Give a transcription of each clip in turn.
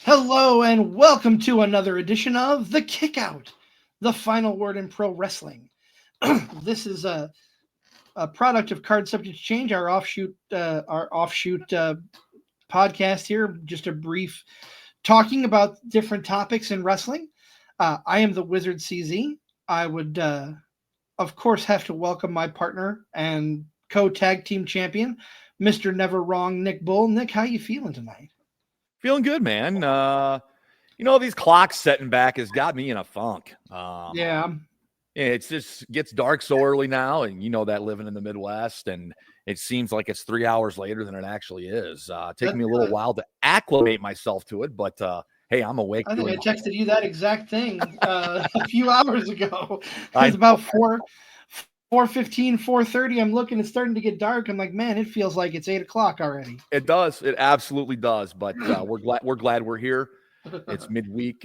Hello and welcome to another edition of The Kickout, the final word in pro wrestling. This is a product of Card Subject to Change, our offshoot podcast here. Just a brief talking about different topics in wrestling. I am the Wizard CZ. I would, of course, have to welcome my partner and co-tag team champion, Mr. Never Wrong, Nick Bull. Nick, how you feeling tonight? Feeling good, man. These clocks setting back has got me in a funk. Yeah. It just gets dark so early now, and you know that living in the Midwest, and it seems like it's 3 hours later than it actually is. Taking me a little while to acclimate myself to it, but hey, I'm awake. I think I texted you that exact thing a few hours ago. It's about 4:15, 4:30. I'm looking, it's starting to get dark. I'm like, man, it feels like it's 8 o'clock already. It does. It absolutely does. But we're glad we're here. It's midweek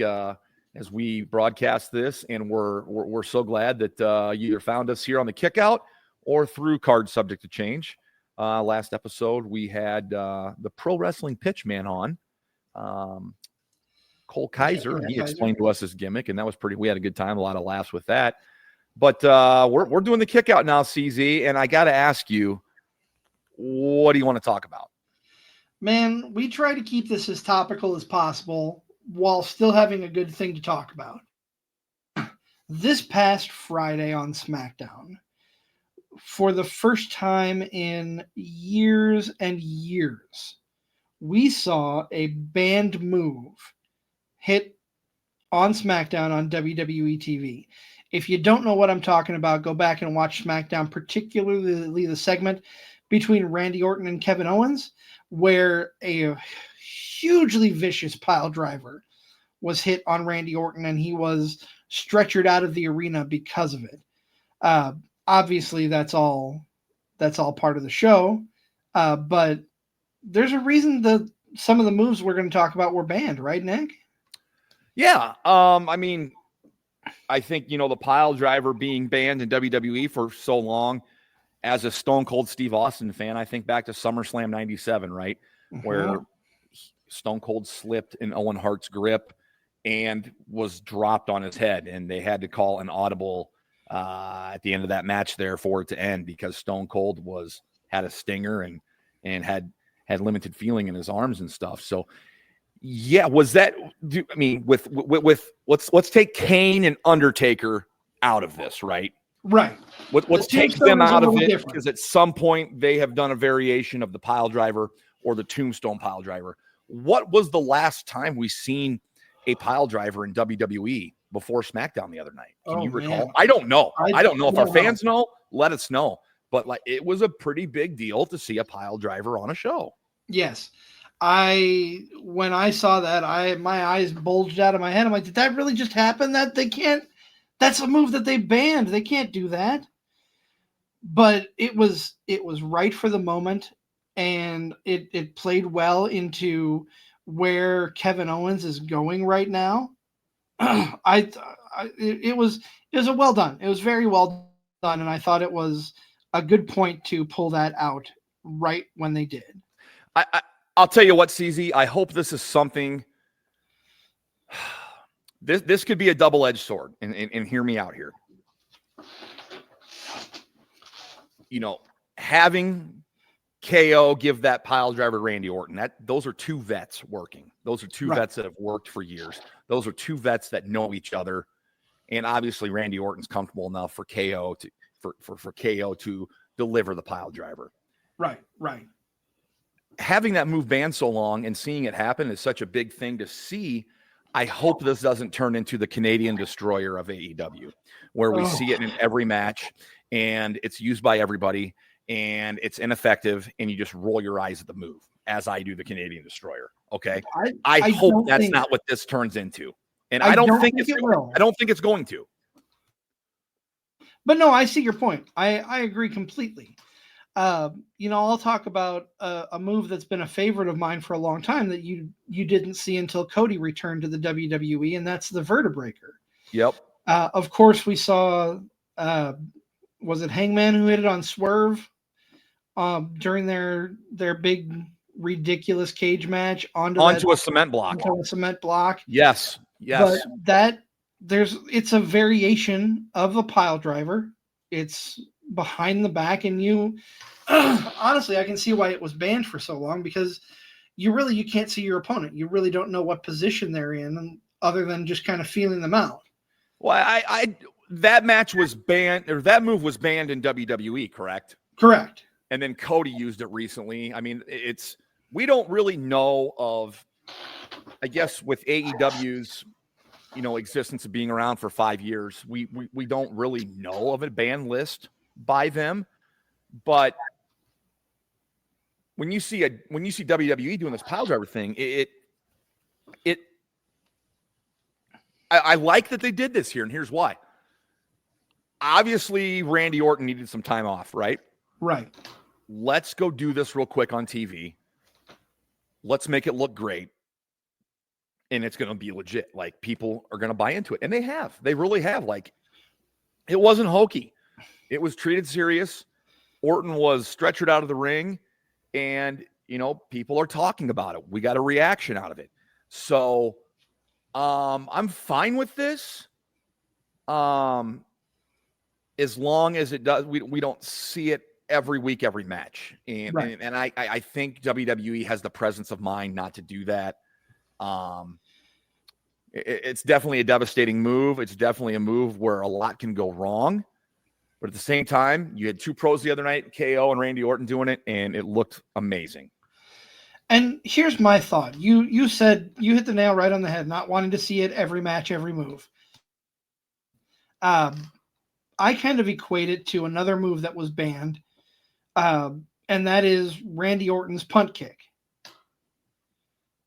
as we broadcast this, and we're so glad that you either found us here on the Kickout or through Card Subject to Change. Last episode we had the Pro Wrestling Pitchman on. Cole Kaiser. He explained to us his gimmick, and that was we had a good time, a lot of laughs with that. But we're doing the Kickout now, CZ, and I got to ask you, what do you want to talk about? Man, we try to keep this as topical as possible while still having a good thing to talk about. This past Friday on SmackDown, for the first time in years and years, we saw a banned move hit on SmackDown on WWE TV. If you don't know what I'm talking about, go back and watch SmackDown, particularly the segment between Randy Orton and Kevin Owens, where a hugely vicious pile driver was hit on Randy Orton, and he was stretchered out of the arena because of it. Obviously, that's all part of the show, but there's a reason that some of the moves we're going to talk about were banned, right, Nick? Yeah, I think, the pile driver being banned in WWE for so long, as a Stone Cold Steve Austin fan, I think back to SummerSlam 97, right? Mm-hmm. Where Stone Cold slipped in Owen Hart's grip and was dropped on his head, and they had to call an audible at the end of that match there for it to end, because Stone Cold had a stinger and had limited feeling in his arms and stuff. So yeah, with let's take Kane and Undertaker out of this, right? Right. Let's take them out of it, because at some point they have done a variation of the pile driver or the tombstone pile driver. What was the last time we seen a pile driver in WWE before SmackDown the other night? Can you recall? Man. I don't know. I don't know if our fans know. Let us know. But it was a pretty big deal to see a pile driver on a show. Yes. When I saw that, my eyes bulged out of my head. I'm like, did that really just happen? That they can't. That's a move that they banned. They can't do that. But it was right for the moment, and it played well into where Kevin Owens is going right now. It was a well done. It was very well done, and I thought it was a good point to pull that out right when they did. I'll tell you what, CZ, I hope this is something. This could be a double-edged sword, and hear me out here. Having KO give that pile driver to Randy Orton, those are two vets working. Those are two vets that have worked for years. Those are two vets that know each other, and obviously Randy Orton's comfortable enough for KO to deliver the pile driver. Right. Having that move banned so long and seeing it happen is such a big thing to see. I hope this doesn't turn into the Canadian destroyer of AEW, where we see it in every match and it's used by everybody and it's ineffective and you just roll your eyes at the move, as I do the Canadian destroyer. Okay. I hope that's not what this turns into. And I don't think it's going to. But no, I see your point. I agree completely. I'll talk about a move that's been a favorite of mine for a long time that you didn't see until Cody returned to the WWE, and that's the Vertebreaker. Yep. Of course, we saw, was it Hangman who hit it on Swerve during their big ridiculous cage match onto a cement block. Onto a cement block. Yes. But it's a variation of a pile driver. It's behind the back, and you honestly, I can see why it was banned for so long, because you can't see your opponent. You really don't know what position they're in, other than just kind of feeling them out. Well, that match was banned, or that move was banned in WWE, correct? Correct. And then Cody used it recently. I mean, we don't really know of, I guess, with AEW's, existence of being around for 5 years, we don't really know of a ban list by them. But when you see WWE doing this pile driver thing, I like that they did this here, and here's why. Obviously, Randy Orton needed some time off, right? Right. Let's go do this real quick on TV. Let's make it look great. And it's going to be legit. Like, people are going to buy into it. And they have. They really have. Like, it wasn't hokey. It was treated serious. Orton was stretchered out of the ring. And, people are talking about it. We got a reaction out of it. So, I'm fine with this. As long as it does, we don't see it every week, every match. And, right. and I think WWE has the presence of mind not to do that. It's definitely a devastating move. It's definitely a move where a lot can go wrong. But at the same time, you had two pros the other night, KO and Randy Orton, doing it, and it looked amazing. And here's my thought. You said you hit the nail right on the head, not wanting to see it every match, every move. I kind of equate it to another move that was banned, and that is Randy Orton's punt kick.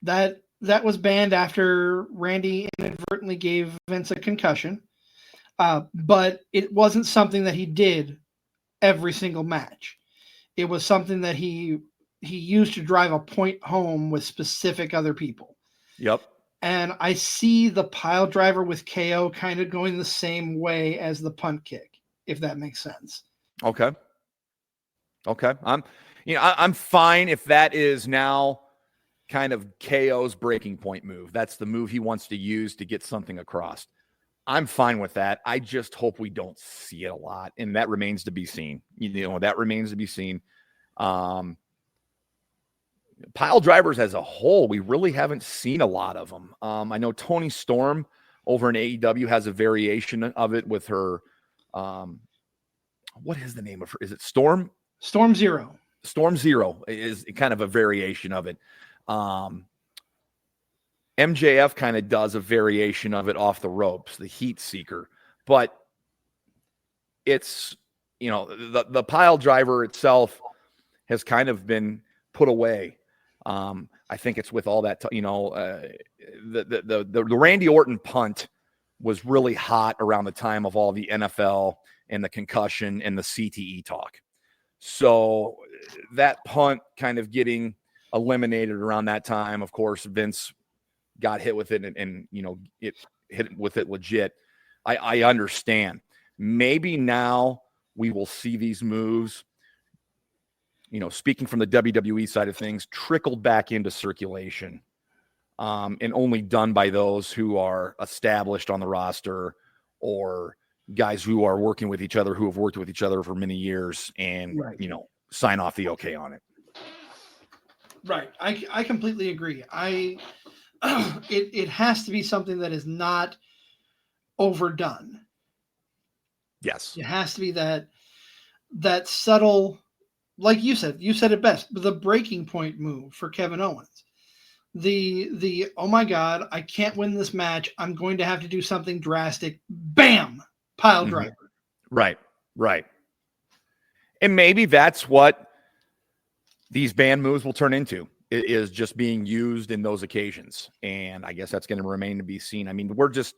That was banned after Randy inadvertently gave Vince a concussion, but it wasn't something that he did every single match. It was something that he used to drive a point home with specific other people. Yep. And I see the pile driver with KO kind of going the same way as the punt kick, if that makes sense. Okay. I'm fine if that is now kind of KO's breaking point move. That's the move he wants to use to get something across. I'm fine with that. I just hope we don't see it a lot, and that remains to be seen. That remains to be seen. Pile drivers as a whole, we really haven't seen a lot of them. I know Toni Storm over in AEW has a variation of it with her. What is the name of her? Is it Storm? Storm Zero. Storm Zero is kind of a variation of it. MJF kind of does a variation of it off the ropes, the Heat Seeker. But it's, the pile driver itself has kind of been put away. I think it's with all that, the Randy Orton punt was really hot around the time of all the NFL and the concussion and the CTE talk. So that punt kind of getting eliminated around that time. Of course, Vince got hit with it and it hit with it legit. I understand. Maybe now we will see these moves, speaking from the WWE side of things, trickled back into circulation, and only done by those who are established on the roster or guys who are working with each other, who have worked with each other for many years and, right. Sign off the okay on it. Right. I completely agree. It has to be something that is not overdone. Yes. It has to be that subtle, like you said it best, the breaking point move for Kevin Owens. The oh my God, I can't win this match. I'm going to have to do something drastic. Bam! Pile driver. Right. And maybe that's what these banned moves will turn into, is just being used in those occasions. And I guess that's going to remain to be seen. I mean, this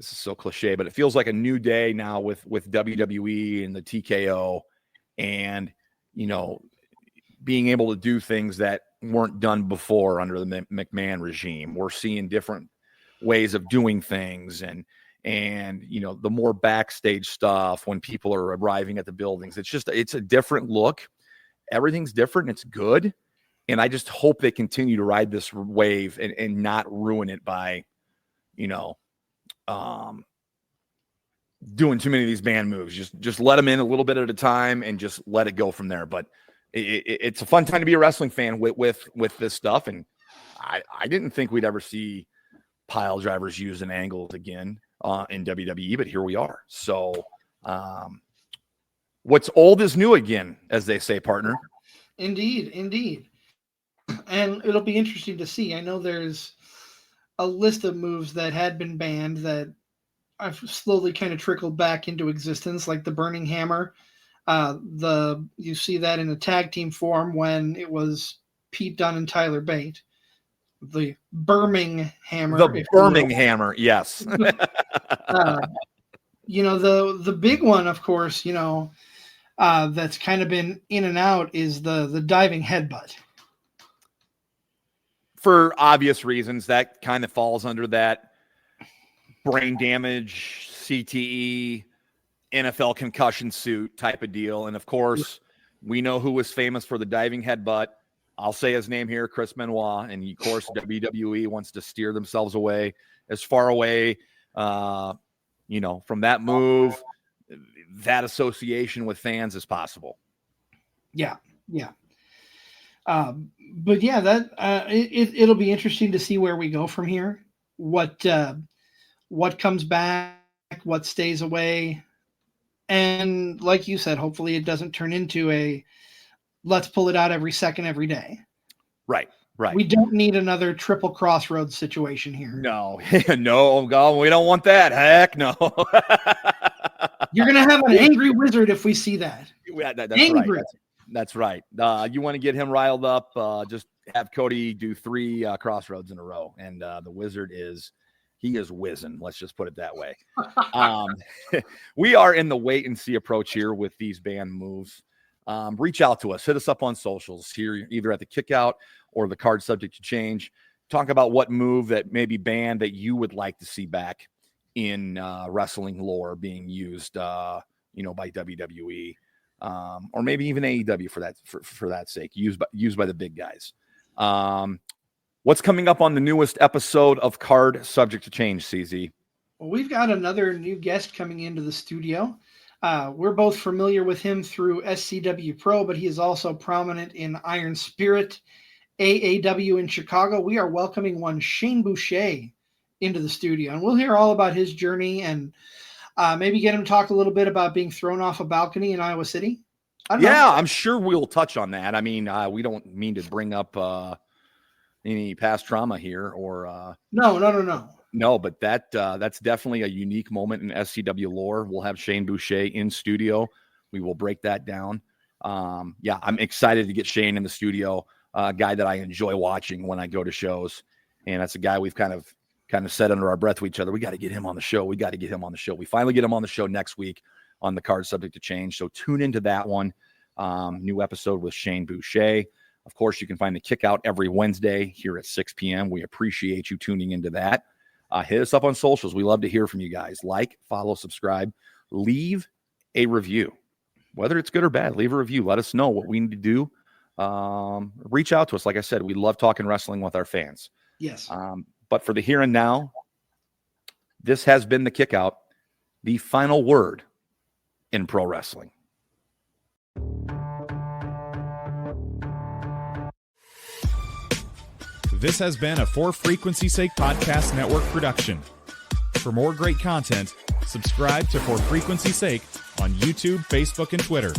is so cliche, but it feels like a new day now with WWE and the TKO and, being able to do things that weren't done before under the McMahon regime. We're seeing different ways of doing things and the more backstage stuff when people are arriving at the buildings. It's a different look. everything's different. It's good. And I just hope they continue to ride this wave and not ruin it by, doing too many of these band moves. Just let them in a little bit at a time and just let it go from there. But it's a fun time to be a wrestling fan with this stuff. And I didn't think we'd ever see Piledrivers using angles again in WWE, but here we are. So what's old is new again, as they say, partner. Indeed. And it'll be interesting to see. I know there's a list of moves that had been banned that I've slowly kind of trickled back into existence, like the Burning Hammer. You see that in a tag team form when it was Pete Dunne and Tyler Bate. The Birmingham Hammer. The Birmingham Hammer, yes. The big one, of course, that's kind of been in and out is the diving headbutt. For obvious reasons, that kind of falls under that brain damage, CTE, NFL concussion suit type of deal. And of course, we know who was famous for the diving headbutt. I'll say his name here, Chris Benoit. And of course, WWE wants to steer themselves away as far away, from that move, that association with fans as possible. Yeah. But yeah, that it'll be interesting to see where we go from here. What comes back, what stays away. And like you said, hopefully it doesn't turn into a let's pull it out every second, every day. Right. We don't need another triple crossroads situation here. No, God, we don't want that. Heck no. You're going to have an angry wizard if we see that. Yeah, that's angry. Right. That's right. You want to get him riled up, just have Cody do 3 crossroads in a row. And the wizard is whizzing. Let's just put it that way. We are in the wait and see approach here with these band moves. Reach out to us. Hit us up on socials here, either at the Kickout or the Card Subject to Change. Talk about what move that may be banned that you would like to see back in wrestling lore being used, by WWE, or maybe even AEW for that sake, used by the big guys. What's coming up on the newest episode of Card Subject to Change, CZ? Well, we've got another new guest coming into the studio. We're both familiar with him through SCW Pro, but he is also prominent in Iron Spirit, AAW in Chicago. We are welcoming one Shane Boucher into the studio, and we'll hear all about his journey and maybe get him to talk a little bit about being thrown off a balcony in Iowa City. I'm sure we'll touch on that. I mean, we don't mean to bring up any past trauma here or no, but that's definitely a unique moment in SCW lore. We'll have Shane Boucher in studio. We will break that down. I'm excited to get Shane in the studio, a guy that I enjoy watching when I go to shows. And that's a guy we've kind of said under our breath to each other, we got to get him on the show. We finally get him on the show next week on the Card Subject to Change. So tune into that one. New episode with Shane Boucher. Of course, you can find the Kickout every Wednesday here at 6 p.m. We appreciate you tuning into that. Hit us up on socials. We love to hear from you guys. Like, follow, subscribe, leave a review. Whether it's good or bad, leave a review. Let us know what we need to do. Reach out to us. Like I said, we love talking wrestling with our fans. Yes. But for the here and now, this has been the Kickout, the final word in pro wrestling. This has been a For Frequency's Sake Podcast Network production. For more great content, subscribe to For Frequency's Sake on YouTube, Facebook, and Twitter.